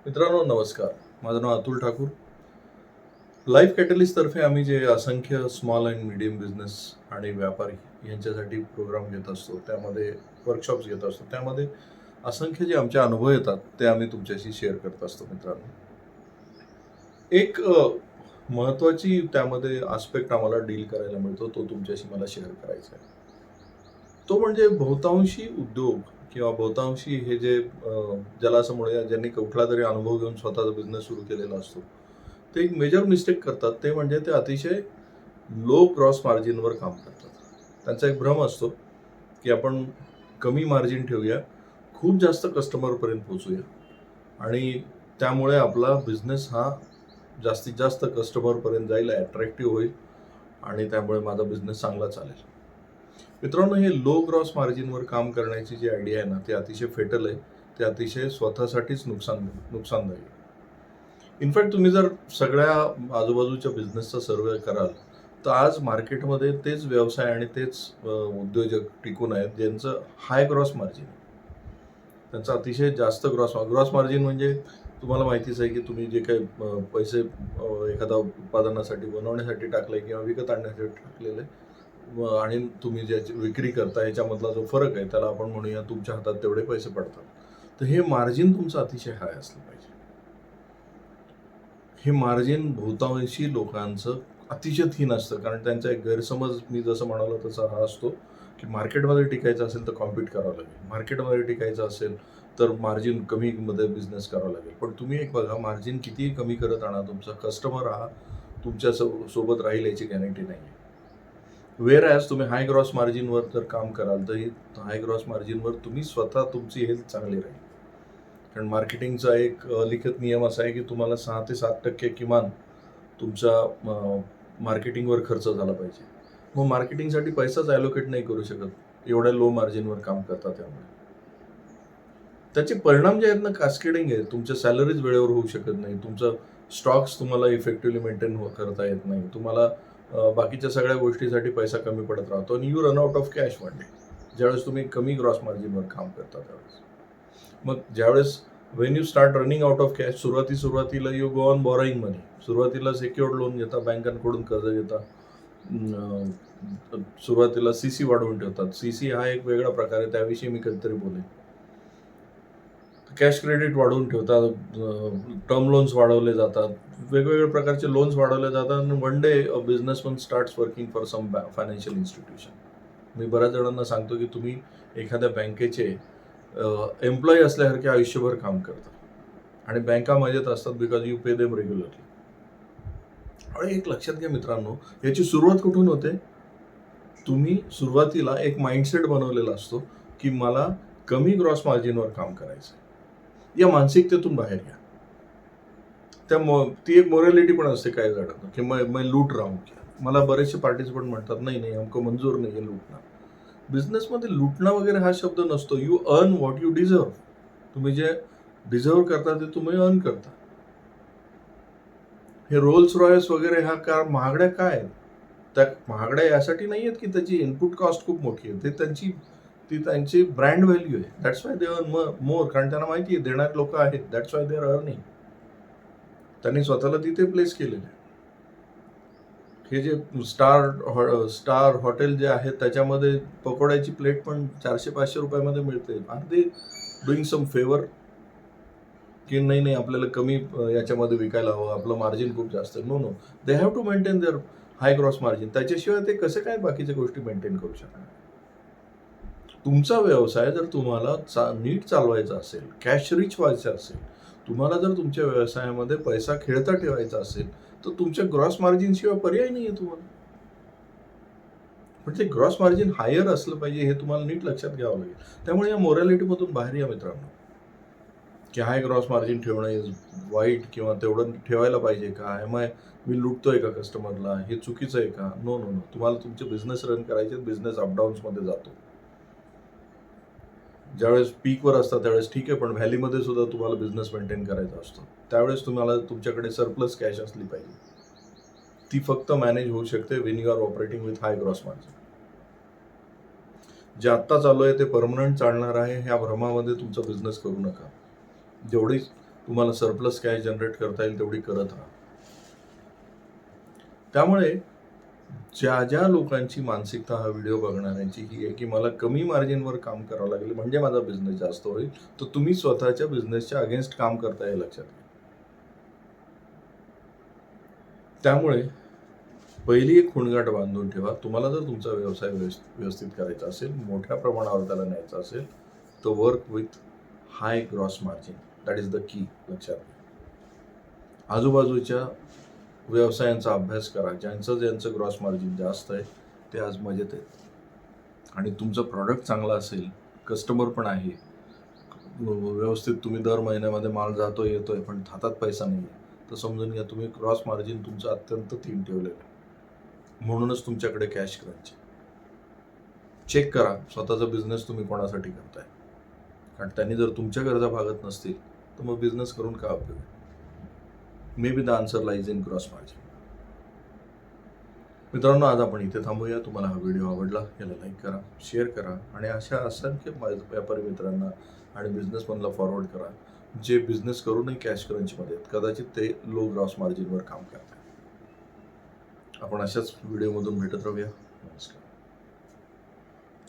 मित्रांनो नमस्कार. माझं नाव अतुल ठाकूर. लाईफ कॅटलिस्ट तर्फे आम्ही जे असंख्य स्मॉल अँड मीडियम बिझनेस आणि व्यापारी यांच्यासाठी प्रोग्राम घेत असतो, त्यामध्ये वर्कशॉप्स घेत असतो. त्यामध्ये असंख्य जे आमचे अनुभव येतात ते आम्ही तुमच्याशी शेअर करत असतो मित्रांनो. एक महत्त्वाची त्यामध्ये आस्पेक्ट आम्हाला डील करायला मिळतो, तो तुमच्याशी मला शेअर करायचा आहे. तो म्हणजे बहुतांशी उद्योग किंवा बहुतांशी हे जे ज्याला असं म्हणूया ज्यांनी कुठला तरी अनुभव घेऊन स्वतःचा बिझनेस सुरू केलेला असतो, ते एक मेजर मिस्टेक करतात. ते म्हणजे ते अतिशय लो ग्रॉस मार्जिनवर काम करतात. त्यांचा एक भ्रम असतो, की आपण कमी मार्जिन ठेवूया, खूप जास्त कस्टमरपर्यंत पोहोचूया आणि त्यामुळे आपला बिझनेस हा जास्तीत जास्त कस्टमरपर्यंत जाईल, अट्रॅक्टिव्ह होईल आणि त्यामुळे माझा बिझनेस चांगला चालेल. मित्रांनो, हे लो ग्रॉस मार्जिनवर काम करण्याची जी आयडिया आहे ना, ती अतिशय फेटल आहे. ते अतिशय स्वतःसाठीच नुकसानदायी आहे. इनफॅक्ट तुम्ही जर सगळ्या आजूबाजूच्या बिझनेसचा सर्वे कराल, तर आज मार्केटमध्ये तेच व्यवसाय आणि तेच उद्योजक टिकून आहेत, ज्यांचं हाय ग्रॉस मार्जिन आहे. त्यांचा अतिशय जास्त ग्रॉस मार्जिन म्हणजे तुम्हाला माहितीच आहे, की तुम्ही जे काही पैसे एखादा उत्पादनासाठी बनवण्यासाठी टाकले किंवा विकत आणण्यासाठी टाकलेले आणि तुम्ही ज्याची विक्री करता याच्यामधला जो फरक आहे, त्याला आपण म्हणूया तुमच्या हातात तेवढे पैसे पडतात. तर हे मार्जिन तुमचं अतिशय हाय असलं पाहिजे. हे मार्जिन बहुतांशी लोकांचं अतिशय थिन असतं, कारण त्यांचा एक गैरसमज मी जसं म्हणालो तसा हा असतो, की मार्केटमध्ये टिकायचं असेल तर कॉम्पीट करावं लागेल. मार्केटमध्ये टिकायचं असेल तर मार्जिन कमीमध्ये बिझनेस करावा लागेल. पण तुम्ही एक बघा, मार्जिन कितीही कमी करत आणा, तुमचा कस्टमर हा तुमच्या सोबत राहील याची गॅरंटी नाही आहे. वेअर ॲज तुम्ही हाय ग्रॉस मार्जिनवर जर काम कराल, तर हाय ग्रॉस मार्जिनवर तुम्ही स्वतः तुमची हेल्थ चांगली राहील. कारण मार्केटिंगचा एक लिखित नियम असा आहे, की तुम्हाला 6 ते 7% किमान तुमच्या मार्केटिंगवर खर्च झाला पाहिजे. मग मार्केटिंगसाठी पैसाच ॲलोकेट नाही करू शकत, एवढ्या लो मार्जिनवर काम करता त्यामुळे. त्याचे परिणाम जे आहेत ना, कास्केडिंग आहे. तुमच्या सॅलरीज वेळेवर होऊ शकत नाही. तुमचं स्टॉक्स तुम्हाला इफेक्टिव्हली मेंटेन करता येत नाही. तुम्हाला बाकीच्या सगळ्या गोष्टीसाठी पैसा कमी पडत राहतो आणि you run out of cash one day. ज्यावेळेस तुम्ही कमी ग्रॉस मार्जिनवर काम करता त्यावेळेस. मग ज्यावेळेस when you start running out of cash, सुरुवातीला यू गो ऑन बॉरोइंग मनी. सुरुवातीला सेक्युअर्ड लोन घेता, बँकांकडून कर्ज घेता. सुरुवातीला सीसी वाढवून ठेवतात. सीसी हा एक वेगळा प्रकार आहे, त्याविषयी मी कधीतरी बोलेन. कॅश क्रेडिट वाढवून ठेवतात, टर्म लोन्स वाढवले जातात, वेगवेगळ्या प्रकारचे लोन्स वाढवले जातात आणि one day businessman starts working for some financial institution. मी बऱ्याच जणांना सांगतो, की तुम्ही एखाद्या बँकेचे एम्प्लॉई असल्यासारखे आयुष्यभर काम करता आणि बँका मजेत असतात because you pay them regularly. आणि एक लक्षात घ्या मित्रांनो, याची सुरुवात कुठून होते? तुम्ही सुरुवातीला एक माइंडसेट बनवलेला असतो, की मला कमी ग्रॉस मार्जिनवर काम करायचं. या मानसिकतेतून बाहेर या. ती एक मोरॅलिटी पण असते काही जणांना, की मैं लूट रहा हूं क्या. मला बरेचसे पार्टिसिपंट म्हणतात, नाही नाही हमको मंजूर नाही आहे लूटना. बिझनेसमध्ये लुटणं वगैरे हा शब्द नसतो. You earn what you deserve. तुम्ही जे डिझर्व करता ते तुम्ही अर्न करता. हे रोल्स रॉयस वगैरे ह्या कार महागड्या काय आहेत? त्या महागड्या यासाठी नाही आहेत, की त्याची इनपुट कॉस्ट खूप मोठी आहे. ती त्यांची ब्रँड व्हॅल्यू आहे. That's why they earn more. कारण त्यांना माहिती आहे देणारे लोक आहेत. That's why they are earning. त्यांनी स्वतःला तिथे प्लेस केलेलं आहे. हे जे स्टार हॉटेल जे आहेत त्याच्यामध्ये पकोड्याची प्लेट पण 400-500 रुपयामध्ये मिळते. Are they doing some favour, की नाही आपल्याला कमी याच्यामध्ये विकायला हवं, आपलं मार्जिन खूप जास्त आहे. No no, they have to maintain their high gross margin. त्याच्याशिवाय ते कसे काय बाकीच्या गोष्टी मेंटेन करू शकणार? तुमचा व्यवसाय जर तुम्हाला नीट चालवायचा असेल, कॅश रिच व्हायचं असेल, तुम्हाला जर तुमच्या व्यवसायामध्ये पैसा खेळता ठेवायचा असेल, तर तुमच्या ग्रॉस मार्जिन शिवाय पर्याय नाही आहे तुम्हाला. पण ते ग्रॉस मार्जिन हायर असलं पाहिजे, हे तुम्हाला नीट लक्षात घ्यावं लागेल. त्यामुळे या मोरॅलिटीमधून बाहेर या मित्रांनो, की हाय ग्रॉस मार्जिन ठेवणं इज वाईट किंवा तेवढं ठेवायला पाहिजे का? मी लुटतोय का कस्टमरला? हे चुकीचं आहे का? No no no. तुम्हाला तुमचे बिझनेस रन करायचे, बिझनेस अपडाऊन्समध्ये जातो. ज्यावेळेस पीकवर असतात त्यावेळेस ठीक आहे, पण व्हॅलीमध्ये सुद्धा तुम्हाला बिझनेस मेंटेन करायचा असतो. त्यावेळेस तुम्हाला तुमच्याकडे सरप्लस कॅश असली पाहिजे. ती फक्त मॅनेज होऊ शकते when you are operating with high gross margin. जे आत्ता चालू आहे ते परमनंट चालणार आहे, ह्या भ्रमामध्ये तुमचा बिझनेस करू नका. जेवढी तुम्हाला सरप्लस कॅश जनरेट करता येईल तेवढी करत राहा. त्यामुळे ज्या ज्या लोकांची मानसिकता हा व्हिडिओ बघणाऱ्यांची ही आहे की मला कमी मार्जिनवर काम करावं लागेल म्हणजे माझा बिझनेस जास्त होईल, तर तुम्ही स्वतःच्या बिझनेसच्या अगेन्स्ट काम करता हे लक्षात घ्या. त्यामुळे पहिली एक खुणगाठ बांधून ठेवा. तुम्हाला जर तुमचा व्यवसाय व्यवस्थित करायचा असेल, मोठ्या प्रमाणावर त्याला न्यायचा असेल, तर work with high gross margin. That is the key. लक्षात घ्या. आजूबाजूच्या व्यवसायांचा अभ्यास करा. ज्यांचं ग्रॉस मार्जिन जास्त आहे ते आज मजेत आहेत आणि तुमचं प्रॉडक्ट चांगलं असेल, कस्टमर पण आहे, व्यवस्थित तुम्ही दर महिन्यामध्ये माल जातोय येतोय पण हातात पैसा नाही आहे, तर समजून घ्या तुम्ही क्रॉस मार्जिन तुमचं अत्यंत थीन ठेवलेलं आहे. म्हणूनच तुमच्याकडे कॅश क्रंच. चेक करा स्वतःचा बिझनेस तुम्ही कोणासाठी करताय, कारण त्यांनी जर तुमच्या गरजा भागत नसतील तर मग बिझनेस करून काय उपयोग आहे? May be the answer lies in cross margin. मित्रांनो, आज आपण इथे थांबूया. तुम्हाला हा व्हिडिओ आवडला याला लाईक करा, शेअर करा आणि अशा असंख्य व्यापारी मित्रांना आणि बिझनेसमनला फॉरवर्ड करा जे बिझनेस करूनही कॅश क्रंचमध्ये आहेत. कदाचित ते लो ग्रॉस मार्जिनवर काम करतात. आपण अशाच व्हिडिओमधून भेटत राहूया. नमस्कार.